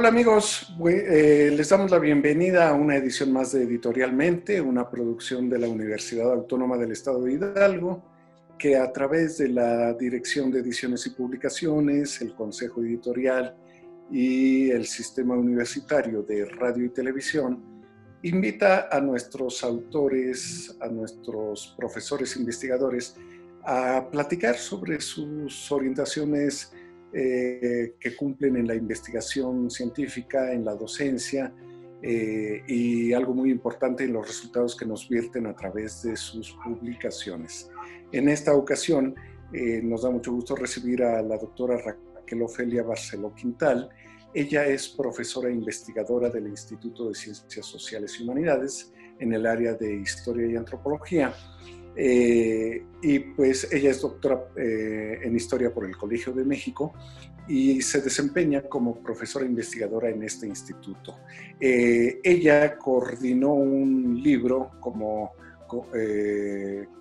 Hola amigos, les damos la bienvenida a una edición más de Editorialmente, una producción de la Universidad Autónoma del Estado de Hidalgo, que a través de la Dirección de Ediciones y Publicaciones, el Consejo Editorial y el Sistema Universitario de Radio y Televisión, invita a nuestros autores, a nuestros profesores investigadores, a platicar sobre sus orientaciones que cumplen en la investigación científica, en la docencia y algo muy importante, en los resultados que nos vierten a través de sus publicaciones. En esta ocasión nos da mucho gusto recibir a la doctora Raquel Ofelia Barceló Quintal. Ella es profesora e investigadora del Instituto de Ciencias Sociales y Humanidades en el área de Historia y Antropología. Y pues ella es doctora en Historia por el Colegio de México y se desempeña como profesora investigadora en este instituto. Ella coordinó un libro como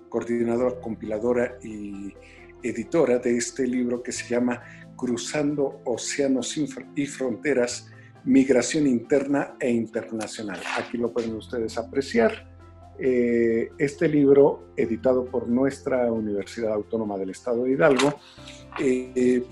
coordinadora, compiladora y editora de este libro que se llama Cruzando Océanos y Fronteras, Migración Interna e Internacional. Aquí lo pueden ustedes apreciar. Este libro, editado por nuestra Universidad Autónoma del Estado de Hidalgo,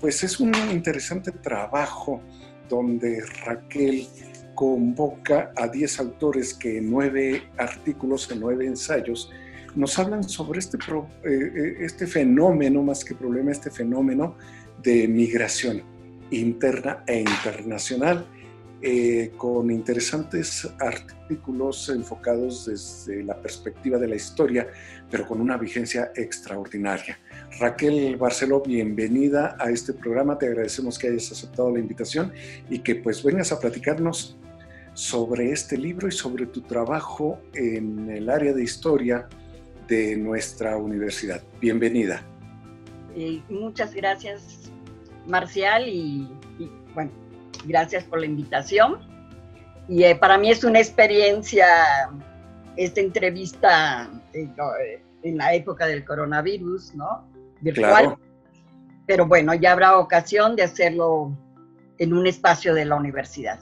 pues es un interesante trabajo donde Raquel convoca a 10 autores que en 9 artículos, en 9 ensayos, nos hablan sobre este fenómeno, más que problema, este fenómeno de migración interna e internacional, con interesantes artículos enfocados desde la perspectiva de la historia, pero con una vigencia extraordinaria. Raquel Barceló, bienvenida a este programa. Te agradecemos que hayas aceptado la invitación y que pues vengas a platicarnos sobre este libro y sobre tu trabajo en el área de historia de nuestra universidad. Bienvenida. Muchas gracias, Marcial, y bueno, gracias por la invitación. Y para mí es una experiencia esta entrevista en la época del coronavirus, ¿no? Virtual. Claro. Pero bueno, ya habrá ocasión de hacerlo en un espacio de la universidad.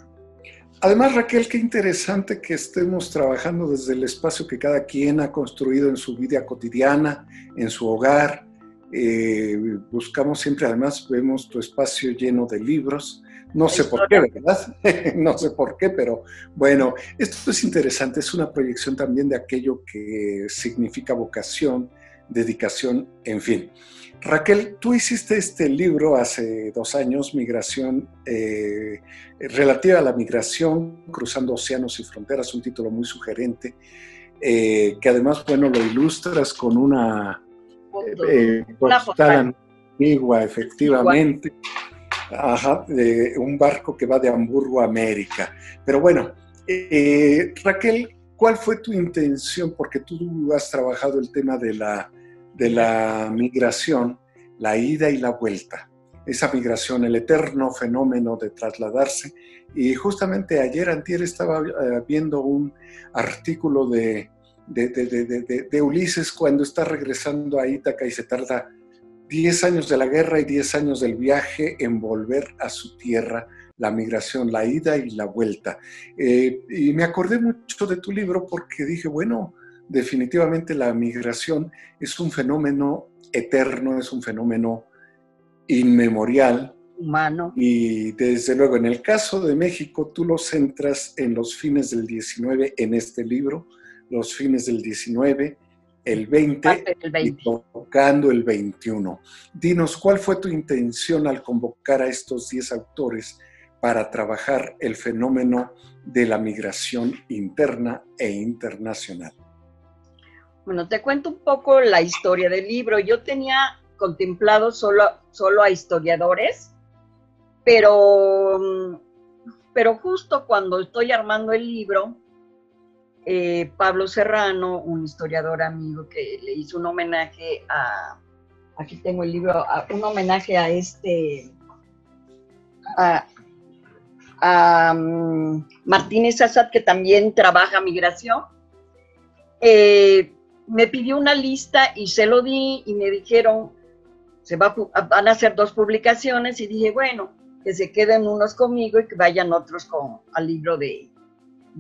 Además, Raquel, qué interesante que estemos trabajando desde el espacio que cada quien ha construido en su vida cotidiana, en su hogar. Buscamos siempre, además, vemos tu espacio lleno de libros. No sé por qué, ¿verdad? No sé por qué, pero bueno, esto es interesante, es una proyección también de aquello que significa vocación, dedicación, en fin. Raquel, tú hiciste este libro hace 2 años, Migración, relativa a la migración, cruzando océanos y fronteras, un título muy sugerente, que además, bueno, lo ilustras con una postal antigua, efectivamente. Ajá, de un barco que va de Hamburgo a América. Pero bueno, Raquel, ¿cuál fue tu intención? Porque tú has trabajado el tema de la migración, la ida y la vuelta. Esa migración, el eterno fenómeno de trasladarse. Y justamente antier estaba viendo un artículo de Ulises cuando está regresando a Ítaca y se tarda 10 años de la guerra y 10 años del viaje en volver a su tierra, la migración, la ida y la vuelta. Y me acordé mucho de tu libro porque dije, bueno, definitivamente la migración es un fenómeno eterno, es un fenómeno inmemorial. Humano. Y desde luego, en el caso de México, tú lo centras en los fines del 19, en este libro, los fines del 19, el 20 y tocando el 21. Dinos, ¿cuál fue tu intención al convocar a estos 10 autores para trabajar el fenómeno de la migración interna e internacional? Bueno, te cuento un poco la historia del libro. Yo tenía contemplado solo a historiadores, pero justo cuando estoy armando el libro, Pablo Serrano, un historiador amigo que le hizo un homenaje aquí tengo el libro, un homenaje a Martínez Assad, que también trabaja migración, me pidió una lista y se lo di y me dijeron, van a hacer 2 publicaciones y dije, bueno, que se queden unos conmigo y que vayan otros al libro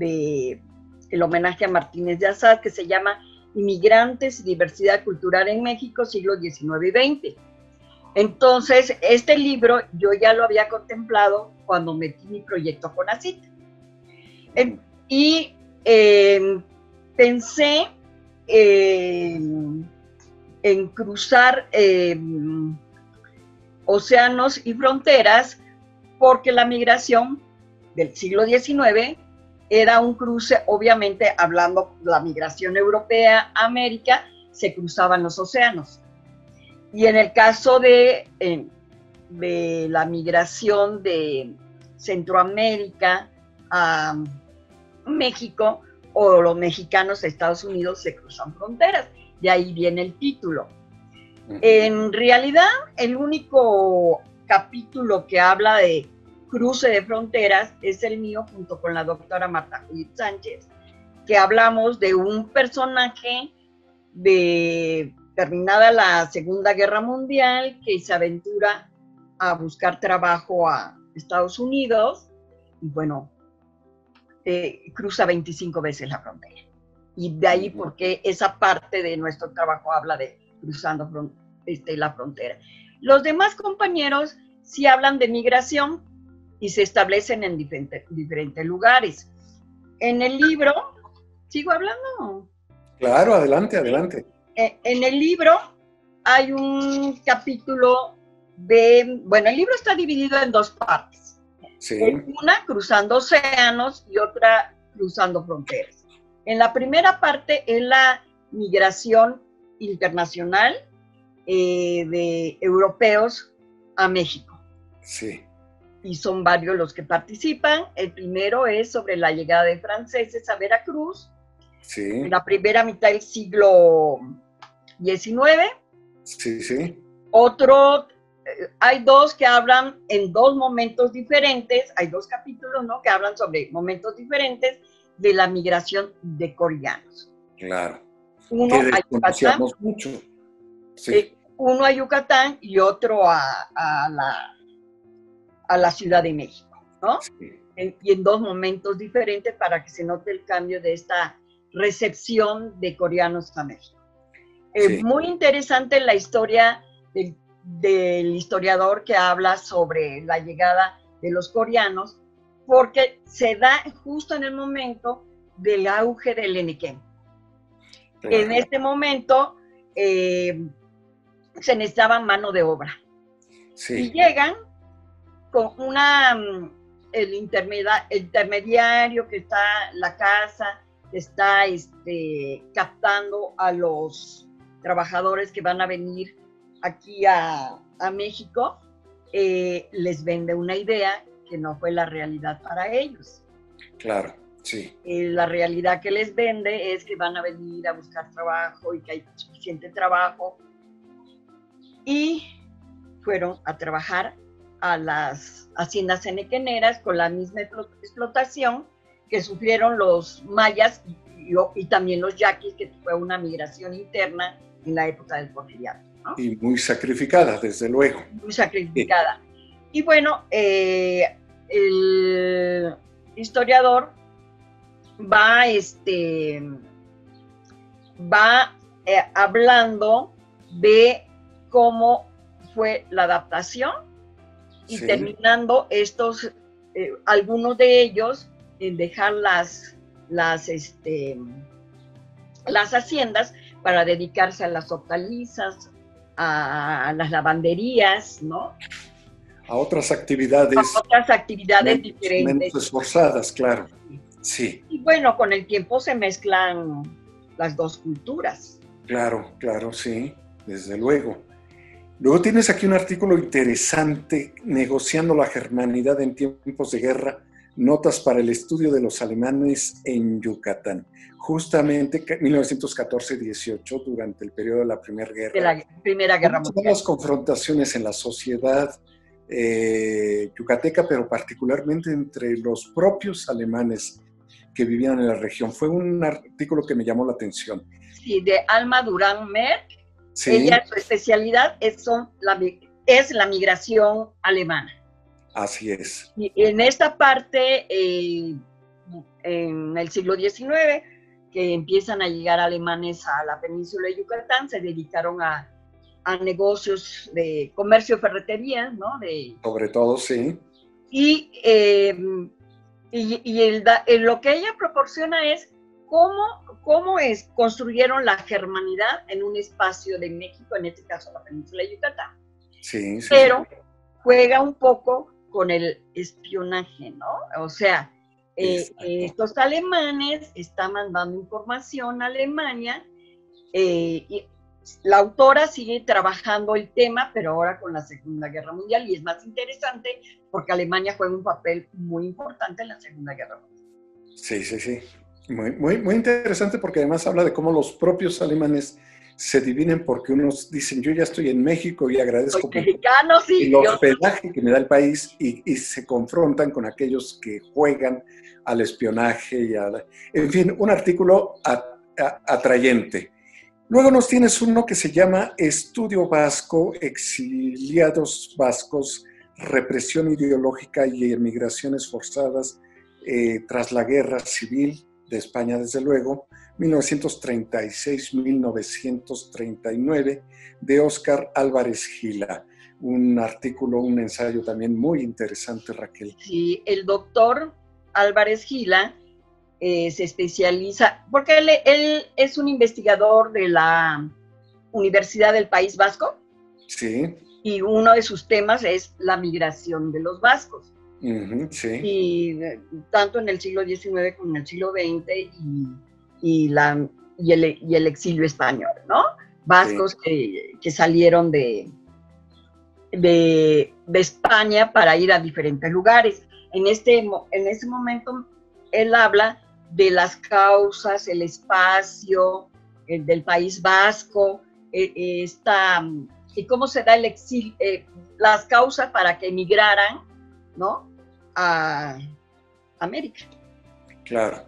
el homenaje a Martínez de Asad, que se llama Inmigrantes y Diversidad Cultural en México, siglos XIX y XX. Entonces, este libro yo ya lo había contemplado cuando metí mi proyecto CONACYT. Y pensé en cruzar océanos y fronteras, porque la migración del siglo XIX era un cruce, obviamente hablando de la migración europea a América, se cruzaban los océanos. Y en el caso de la migración de Centroamérica a México, o los mexicanos a Estados Unidos, se cruzan fronteras. De ahí viene el título. En realidad, el único capítulo que habla de cruce de fronteras es el mío, junto con la doctora Marta Judith Sánchez, que hablamos de un personaje terminada la Segunda Guerra Mundial, que se aventura a buscar trabajo a Estados Unidos, y bueno, cruza 25 veces la frontera. Y de ahí porque esa parte de nuestro trabajo habla de cruzando la frontera. Los demás compañeros sí hablan de migración y se establecen en diferentes lugares. En el libro, ¿sigo hablando? Claro, adelante, adelante. En el libro hay un capítulo bueno, el libro está dividido en dos partes. Sí. Una cruzando océanos y otra cruzando fronteras. En la primera parte es la migración internacional de europeos a México. Sí. Y son varios los que participan. El primero es sobre la llegada de franceses a Veracruz, sí, en la primera mitad del siglo XIX. Sí, sí. Otro, hay dos que hablan en dos momentos diferentes, hay dos capítulos, ¿no?, que hablan sobre momentos diferentes de la migración de coreanos. Claro. Uno a Yucatán, mucho. Sí. Uno a Yucatán y otro a la Ciudad de México, ¿no? Sí. Y en dos momentos diferentes para que se note el cambio de esta recepción de coreanos a México. Sí. Muy interesante la historia del historiador que habla sobre la llegada de los coreanos, porque se da justo en el momento del auge del Enequén. Claro. En este momento se necesitaba mano de obra. Sí. Y llegan con el intermediario que está en la casa, que está captando a los trabajadores que van a venir aquí a México, les vende una idea que no fue la realidad para ellos. Claro, sí. La realidad que les vende es que van a venir a buscar trabajo y que hay suficiente trabajo. Y fueron a trabajar a las haciendas enequeneras con la misma explotación que sufrieron los mayas y también los yaquis, que fue una migración interna en la época del Porfiriato, ¿no? Y muy sacrificada, desde luego. Muy sacrificada. Sí. Y bueno, el historiador va hablando de cómo fue la adaptación y sí, terminando algunos de ellos en dejar las haciendas para dedicarse a las hortalizas, a las lavanderías, ¿no? A otras actividades. A otras actividades diferentes. Menos esforzadas, claro. Sí. Y bueno, con el tiempo se mezclan las dos culturas. Claro, claro, sí, desde luego. Luego tienes aquí un artículo interesante, negociando la germanidad en tiempos de guerra, notas para el estudio de los alemanes en Yucatán. Justamente 1914-18, durante el periodo de la Primera Guerra. De la Primera Guerra Mundial. Las confrontaciones en la sociedad yucateca, pero particularmente entre los propios alemanes que vivían en la región. Fue un artículo que me llamó la atención. Sí, de Alma Durán Merck. Sí. Ella, su especialidad es la migración alemana. Así es. Y en esta parte, en el siglo XIX, que empiezan a llegar alemanes a la península de Yucatán, se dedicaron a negocios de comercio de ferretería, ¿no? Sobre todo, sí. Y, lo que ella proporciona es cómo construyeron la germanidad en un espacio de México, en este caso la península de Yucatán. Sí, sí. Pero juega un poco con el espionaje, ¿no? O sea, estos alemanes están mandando información a Alemania, y la autora sigue trabajando el tema, pero ahora con la Segunda Guerra Mundial, y es más interesante porque Alemania juega un papel muy importante en la Segunda Guerra Mundial. Sí, sí, sí. Muy interesante porque además habla de cómo los propios alemanes se dividen porque unos dicen, yo ya estoy en México y agradezco mexicano, sí, el hospedaje que me da el país y se confrontan con aquellos que juegan al espionaje. En fin, un artículo atrayente. Luego nos tienes uno que se llama Estudio Vasco, Exiliados Vascos, Represión Ideológica y Emigraciones Forzadas tras la Guerra Civil de España, desde luego, 1936-1939, de Óscar Álvarez Gila. Un artículo, un ensayo también muy interesante, Raquel. Sí, el doctor Álvarez Gila se especializa, porque él es un investigador de la Universidad del País Vasco. Sí. Y uno de sus temas es la migración de los vascos. Sí. Y tanto en el siglo XIX como en el siglo XX y el exilio español, ¿no? Vascos sí. que salieron de España para ir a diferentes lugares. En ese momento, él habla de las causas, el espacio del País Vasco, y cómo se da el exilio, las causas para que emigraran, ¿no?, a América. Claro.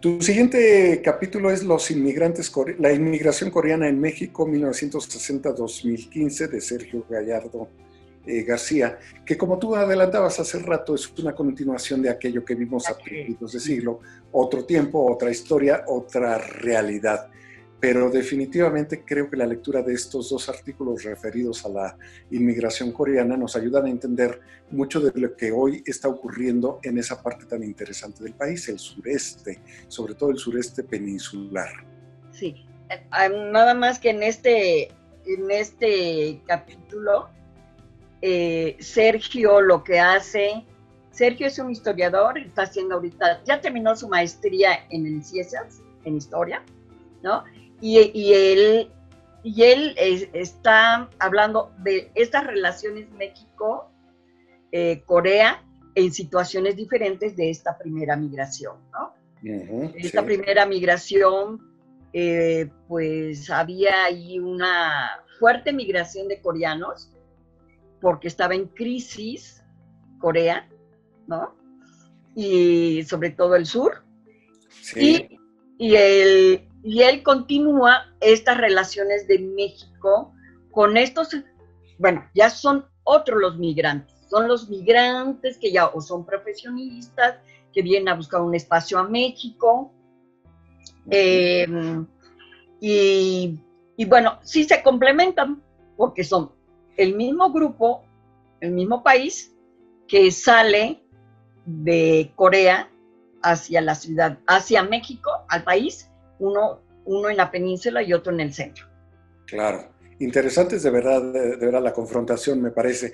Tu siguiente capítulo es la inmigración coreana en México, 1960-2015, de Sergio Gallardo García, que como tú adelantabas hace rato, es una continuación de aquello que vimos a principios de siglo, otro tiempo, otra historia, otra realidad. Pero definitivamente creo que la lectura de estos dos artículos referidos a la inmigración coreana nos ayudan a entender mucho de lo que hoy está ocurriendo en esa parte tan interesante del país, el sureste, sobre todo el sureste peninsular. Sí, nada más que en este capítulo, Sergio lo que hace, Sergio es un historiador, está haciendo ahorita, ya terminó su maestría en el CIESAS, en historia, ¿no? Y él está hablando de estas relaciones México-Corea en situaciones diferentes de esta primera migración, ¿no? Esta primera migración, pues había ahí una fuerte migración de coreanos porque estaba en crisis Corea, ¿no? Y sobre todo el sur. Sí. Y él continúa estas relaciones de México con estos, bueno, ya son otros los migrantes, son los migrantes que ya o son profesionistas, que vienen a buscar un espacio a México, y bueno, sí se complementan, porque son el mismo grupo, el mismo país, que sale de Corea hacia la ciudad, hacia México, al país, uno en la península y otro en el centro. Claro, interesantes de verdad la confrontación, me parece.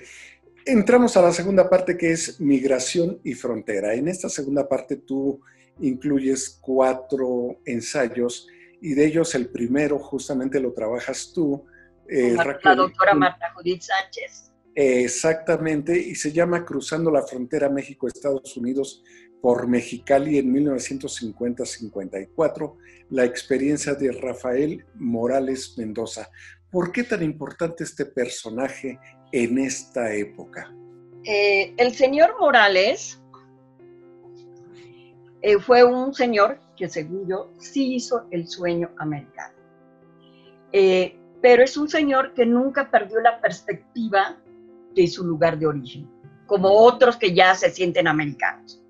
Entramos a la segunda parte, que es migración y frontera. En esta segunda parte tú incluyes 4 ensayos y de ellos el primero justamente lo trabajas tú, Raquel, la doctora Marta Judith Sánchez. Exactamente, y se llama Cruzando la Frontera México-Estados Unidos por Mexicali en 1950-54, la experiencia de Rafael Morales Mendoza. ¿Por qué tan importante este personaje en esta época? El señor Morales fue un señor que, según yo, sí hizo el sueño americano. Pero es un señor que nunca perdió la perspectiva de su lugar de origen. como otros que ya se sienten americanos.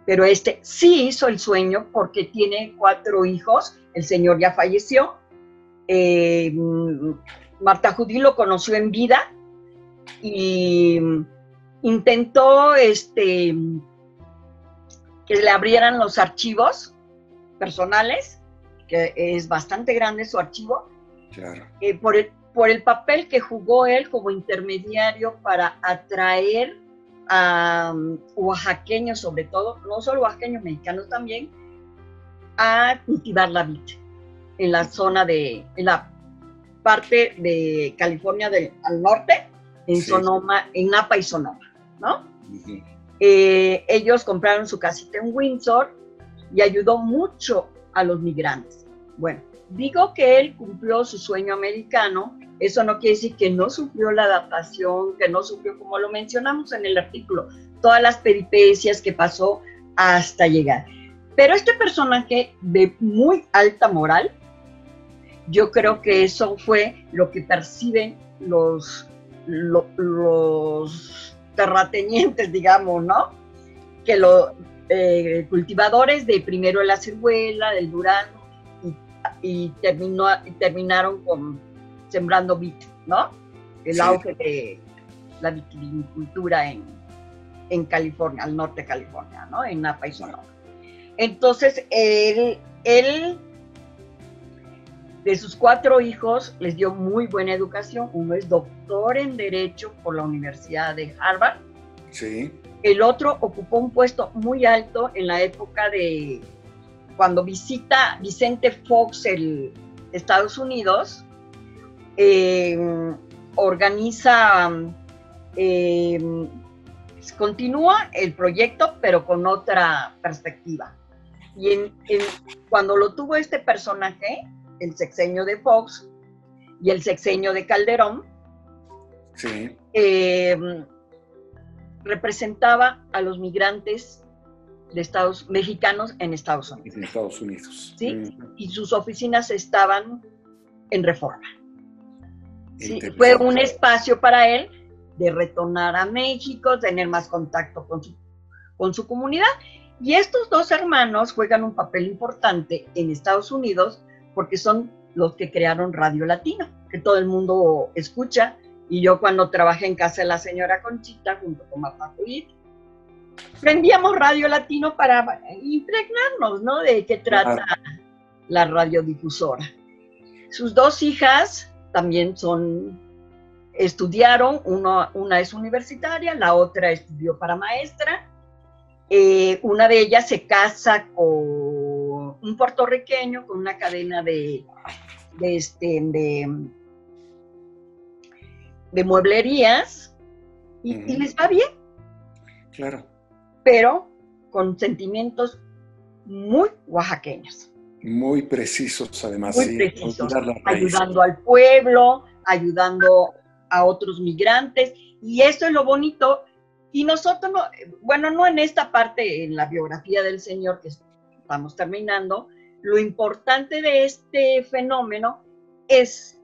Pero este sí hizo el sueño porque tiene 4 hijos, el señor ya falleció, Marta Judí lo conoció en vida y intentó que le abrieran los archivos personales, que es bastante grande su archivo, claro. Por el papel que jugó él como intermediario para atraer a oaxaqueños, sobre todo, no solo oaxaqueños, mexicanos también, a cultivar la vid en la zona en la parte de California al norte, en Sonoma, en Napa y Sonoma, ¿no? Uh-huh. Ellos compraron su casita en Windsor y ayudó mucho a los migrantes. Bueno, digo que él cumplió su sueño americano, eso no quiere decir que no sufrió la adaptación, que no sufrió, como lo mencionamos en el artículo, todas las peripecias que pasó hasta llegar. Pero este personaje de muy alta moral, yo creo que eso fue lo que perciben los terratenientes, digamos, ¿no? Que los cultivadores de primero la ciruela, del durazno, y terminaron sembrando vid, ¿no? El auge de la vitivinicultura en California, al norte de California, ¿no? En Napa y Sonoma. Entonces, él de sus 4 hijos, les dio muy buena educación. Uno es doctor en Derecho por la Universidad de Harvard. Sí. El otro ocupó un puesto muy alto en la época de cuando visita Vicente Fox Estados Unidos, organiza, continúa el proyecto, pero con otra perspectiva. Y cuando lo tuvo este personaje, el sexenio de Fox y el sexenio de Calderón, sí. Representaba a los migrantes mexicanos en Estados Unidos. En Estados Unidos. ¿Sí? Y sus oficinas estaban en Reforma. ¿Sí? Fue un espacio para él de retornar a México, tener más contacto con su comunidad. Y estos 2 hermanos juegan un papel importante en Estados Unidos porque son los que crearon Radio Latino, que todo el mundo escucha. Y yo cuando trabajé en casa de la señora Conchita, junto con Marta Judí, prendíamos Radio Latino para impregnarnos, ¿no? De qué trata la radiodifusora. Sus 2 hijas también estudiaron, una es universitaria, la otra estudió para maestra. Una de ellas se casa con un puertorriqueño con una cadena de mueblerías y les va bien. Claro. Pero con sentimientos muy oaxaqueños. Muy precisos, además. Muy precisos, ayudando al pueblo, ayudando a otros migrantes, y eso es lo bonito. Y nosotros, no en esta parte, en la biografía del señor que estamos terminando, lo importante de este fenómeno es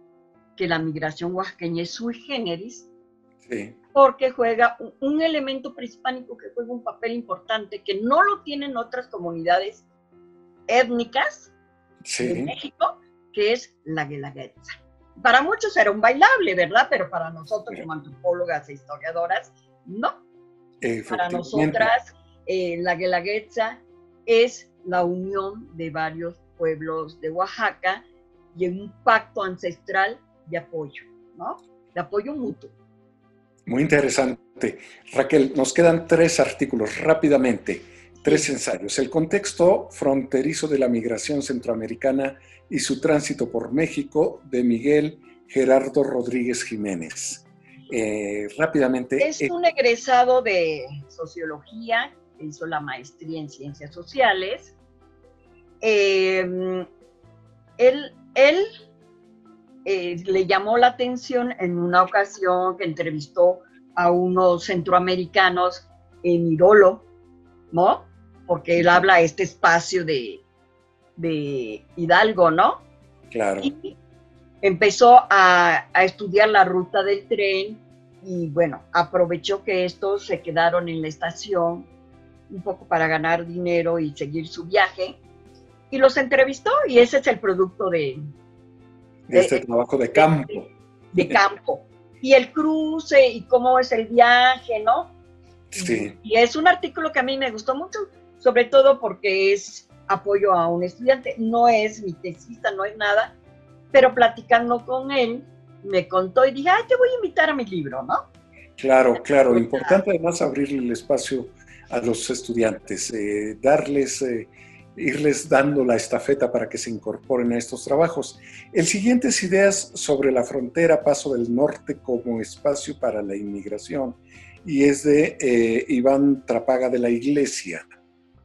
que la migración oaxaqueña es sui generis, sí, porque juega un elemento prehispánico que juega un papel importante, que no lo tienen otras comunidades étnicas de México, que es la guelaguetza. Para muchos era un bailable, ¿verdad? Pero para nosotros como antropólogas e historiadoras, no. Para nosotras, la guelaguetza es la unión de varios pueblos de Oaxaca y un pacto ancestral de apoyo, ¿no? De apoyo mutuo. Muy interesante. Raquel, nos quedan 3 artículos rápidamente, 3 ensayos. El contexto fronterizo de la migración centroamericana y su tránsito por México, de Miguel Gerardo Rodríguez Jiménez. Rápidamente. Es un egresado de sociología, que hizo la maestría en ciencias sociales. Él le llamó la atención en una ocasión que entrevistó a unos centroamericanos en Irolo, ¿no? Porque él habla este espacio de Hidalgo, ¿no? Claro. Y empezó a estudiar la ruta del tren y bueno, aprovechó que estos se quedaron en la estación un poco para ganar dinero y seguir su viaje, y los entrevistó, y ese es el producto De este trabajo de campo. De campo. Y el cruce y cómo es el viaje, ¿no? Sí. Y es un artículo que a mí me gustó mucho, sobre todo porque es apoyo a un estudiante. No es mi tesista, no es nada, pero platicando con él, me contó y dije, ay, te voy a invitar a mi libro, ¿no? Claro, claro. Importante además abrirle el espacio a los estudiantes, irles dando la estafeta para que se incorporen a estos trabajos. El siguiente es ideas sobre la frontera, paso del norte como espacio para la inmigración, y es de Iván Trapaga de la Iglesia.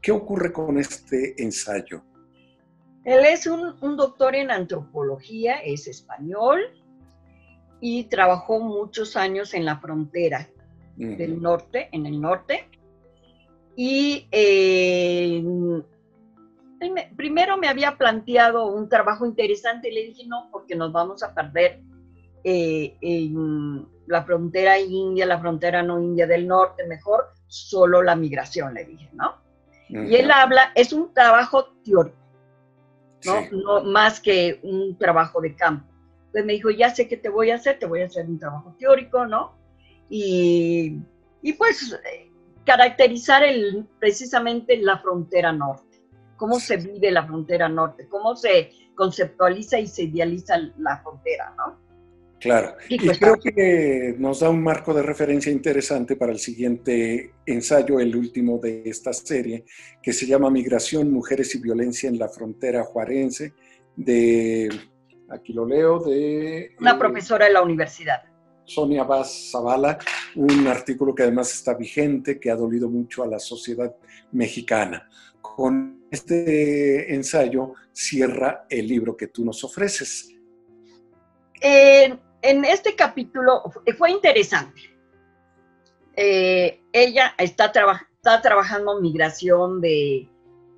¿Qué ocurre con este ensayo? Él es un doctor en antropología, es español y trabajó muchos años en la frontera del norte, en el norte. Y primero me había planteado un trabajo interesante y le dije no, porque nos vamos a perder en la frontera india, la frontera no india del norte, mejor solo la migración, le dije, ¿no? Y él habla, es un trabajo teórico, ¿no? Sí. No más que un trabajo de campo. Entonces me dijo, ya sé qué te voy a hacer un trabajo teórico, ¿no? Y pues caracterizar precisamente la frontera norte, cómo se vive la frontera norte, cómo se conceptualiza y se idealiza la frontera, ¿no? Claro, y pues, creo que nos da un marco de referencia interesante para el siguiente ensayo, el último de esta serie, que se llama Migración, Mujeres y Violencia en la Frontera Juarense, aquí lo leo, de... una profesora de la universidad. Sonia Vaz Zavala, un artículo que además está vigente, que ha dolido mucho a la sociedad mexicana. Con este ensayo cierra el libro que tú nos ofreces. En este capítulo fue interesante. Ella está trabajando migración de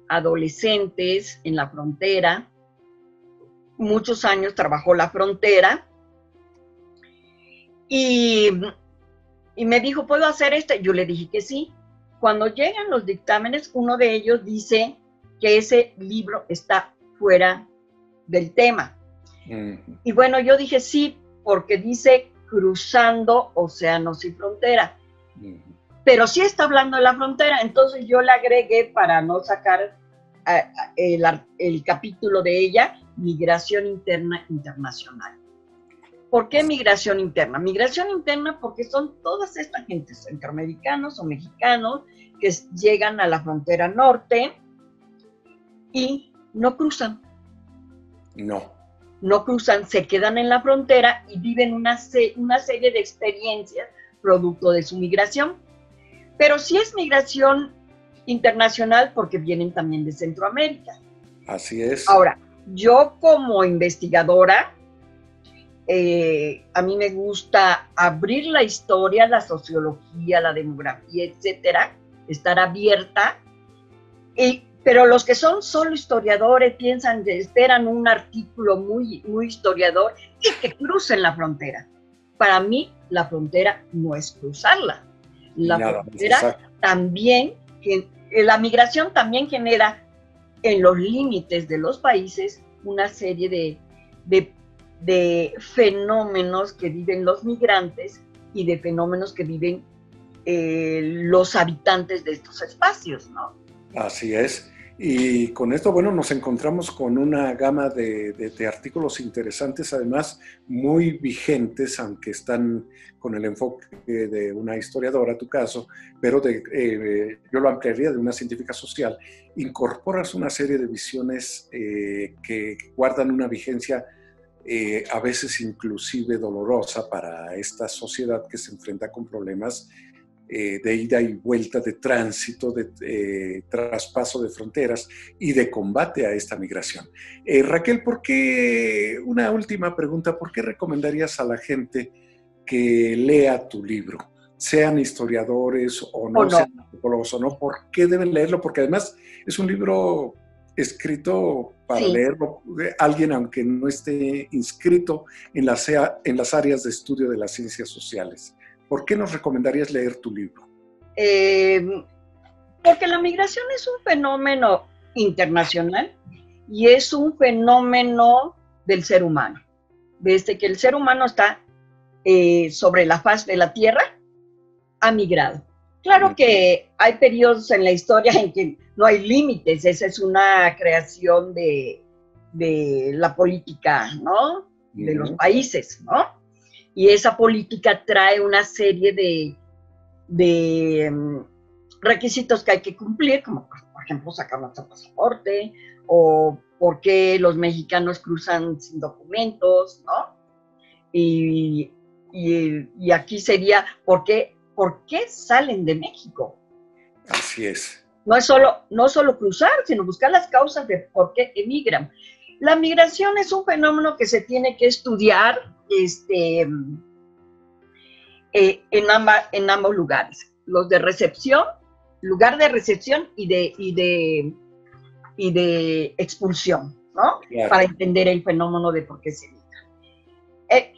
adolescentes en la frontera. Muchos años trabajó la frontera. Y me dijo, ¿puedo hacer esto? Yo le dije que sí. Cuando llegan los dictámenes, uno de ellos dice que ese libro está fuera del tema. Y bueno, yo dije sí, porque dice cruzando océanos y frontera. Pero sí está hablando de la frontera, entonces yo le agregué, para no sacar el capítulo de ella, migración interna internacional. ¿Por qué migración interna? Migración interna porque son todas estas gentes, centroamericanos o mexicanos, que llegan a la frontera norte y no cruzan. No cruzan, se quedan en la frontera y viven una serie de experiencias producto de su migración. Pero sí es migración internacional porque vienen también de Centroamérica. Así es. Ahora, yo como investigadora, a mí me gusta abrir la historia, la sociología, la demografía, etcétera, estar abierta. Pero los que son solo historiadores piensan que esperan un artículo muy, muy historiador y que crucen la frontera. Para mí, la frontera no es cruzarla. La migración también genera en los límites de los países una serie de fenómenos que viven los migrantes y de fenómenos que viven los habitantes de estos espacios, ¿no? Así es. Y con esto, bueno, nos encontramos con una gama de artículos interesantes, además muy vigentes, aunque están con el enfoque de una historiadora, tu caso, pero yo lo ampliaría de una científica social. Incorporas una serie de visiones que guardan una vigencia a veces inclusive dolorosa para esta sociedad que se enfrenta con problemas de ida y vuelta, de tránsito, de traspaso de fronteras y de combate a esta migración. Raquel, una última pregunta, ¿por qué recomendarías a la gente que lea tu libro? Sean historiadores o no, sean antropólogos o no, ¿por qué deben leerlo? Porque además es un libro escrito para leerlo alguien, aunque no esté inscrito en las áreas de estudio de las ciencias sociales. ¿Por qué nos recomendarías leer tu libro? Porque la migración es un fenómeno internacional y es un fenómeno del ser humano. Desde que el ser humano está sobre la faz de la Tierra, ha migrado. Claro que hay periodos en la historia en que no hay límites, esa es una creación de la política, ¿no? De los países, ¿no? Y esa política trae una serie de requisitos que hay que cumplir, como por ejemplo sacar nuestro pasaporte, o por qué los mexicanos cruzan sin documentos, ¿no? Y aquí sería, ¿por qué salen de México? Así es. No solo cruzar, sino buscar las causas de por qué emigran. La migración es un fenómeno que se tiene que estudiar en ambos lugares. Los de recepción, lugar de recepción y de expulsión, ¿no? Claro. Para entender el fenómeno de por qué se migra.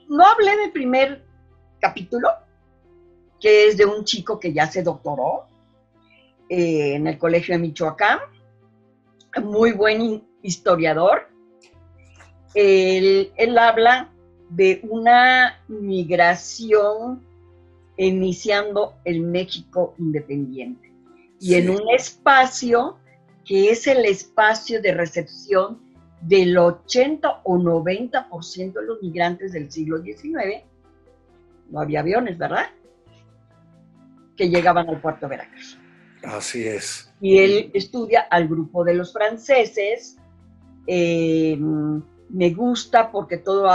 No hablé del primer capítulo, que es de un chico que ya se doctoró en el Colegio de Michoacán, muy buen historiador. Él habla de una migración iniciando el México independiente y en un espacio que es el espacio de recepción del 80 o 90% de los migrantes del siglo XIX. No había aviones, ¿verdad? Que llegaban al puerto de Veracruz. Así es. Y él estudia al grupo de los franceses. Me gusta porque todo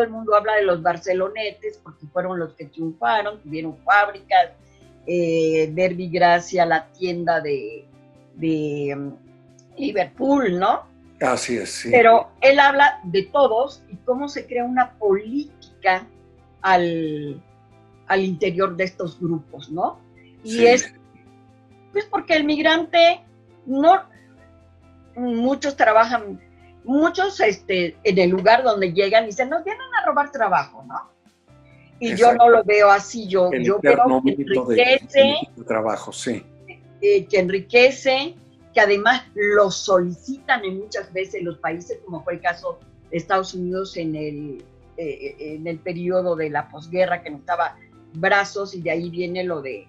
el mundo habla de los barcelonetes, porque fueron los que triunfaron, tuvieron fábricas, Verbi Gracia, la tienda de Liverpool, ¿no? Así es, sí. Pero él habla de todos y cómo se crea una política al interior de estos grupos, ¿no? Y sí. Es pues porque el migrante muchos trabajan, muchos en el lugar donde llegan y dicen, nos vienen a robar trabajo, ¿no? Y exacto. Yo no lo veo así, yo veo que enriquece, de trabajo, sí. Que enriquece, que además lo solicitan en muchas veces los países, como fue el caso de Estados Unidos en el periodo de la posguerra, que necesitaba brazos, y de ahí viene lo de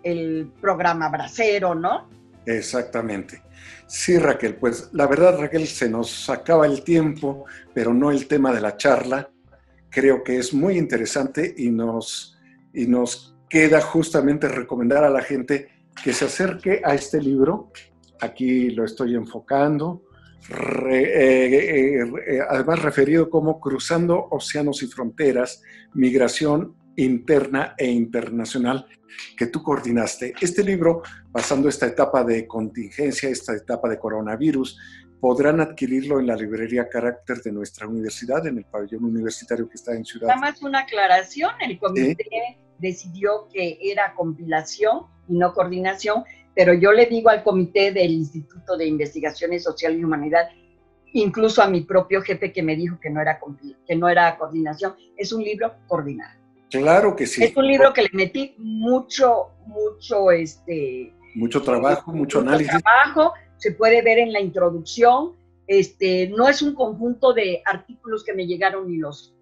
el programa Bracero, ¿no? Exactamente. Sí, Raquel, pues la verdad, Raquel, se nos acaba el tiempo, pero no el tema de la charla. Creo que es muy interesante y nos queda justamente recomendar a la gente que se acerque a este libro. Aquí lo estoy enfocando. Además referido como Cruzando Océanos y Fronteras, Migración Interna e Internacional, que tú coordinaste. Este libro, pasando esta etapa de contingencia, esta etapa de coronavirus, podrán adquirirlo en la librería Carácter de nuestra universidad, en el pabellón universitario que está en Ciudad. Nada más una aclaración, el comité decidió que era compilación y no coordinación, pero yo le digo al comité del Instituto de Investigaciones Sociales y Humanidad, incluso a mi propio jefe que me dijo que no era coordinación, es un libro coordinado. Claro que sí. Es un libro que le metí mucho trabajo, mucho análisis. Se puede ver en la introducción. No es un conjunto de artículos que me llegaron y los...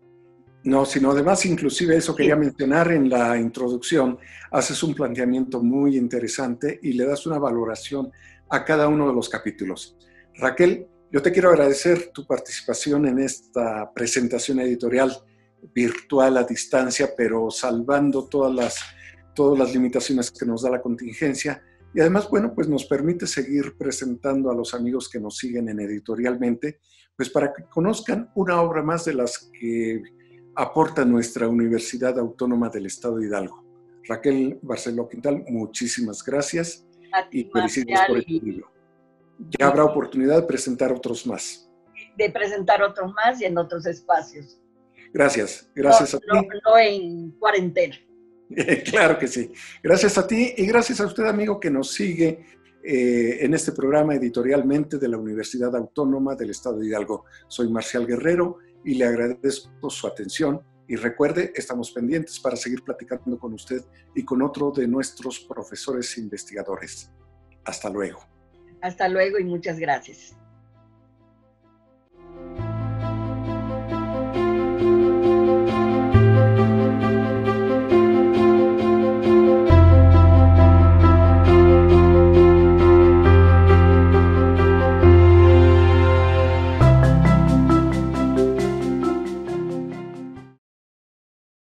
No, sino además, inclusive eso quería mencionar en la introducción, haces un planteamiento muy interesante y le das una valoración a cada uno de los capítulos. Raquel, yo te quiero agradecer tu participación en esta presentación editorial virtual a distancia, pero salvando todas las limitaciones que nos da la contingencia. Y además, bueno, pues nos permite seguir presentando a los amigos que nos siguen en Editorialmente, pues para que conozcan una obra más de las que aporta nuestra Universidad Autónoma del Estado de Hidalgo. Raquel Barceló Quintal, muchísimas gracias y felicidades por este libro. Ya habrá oportunidad de presentar otros más. De presentar otros más y en otros espacios. Gracias a ti. No en cuarentena. Claro que sí. Gracias a ti y gracias a usted, amigo, que nos sigue en este programa Editorialmente de la Universidad Autónoma del Estado de Hidalgo. Soy Marcial Guerrero y le agradezco su atención Y recuerde, estamos pendientes para seguir platicando con usted y con otro de nuestros profesores investigadores. Hasta luego. Hasta luego y muchas gracias.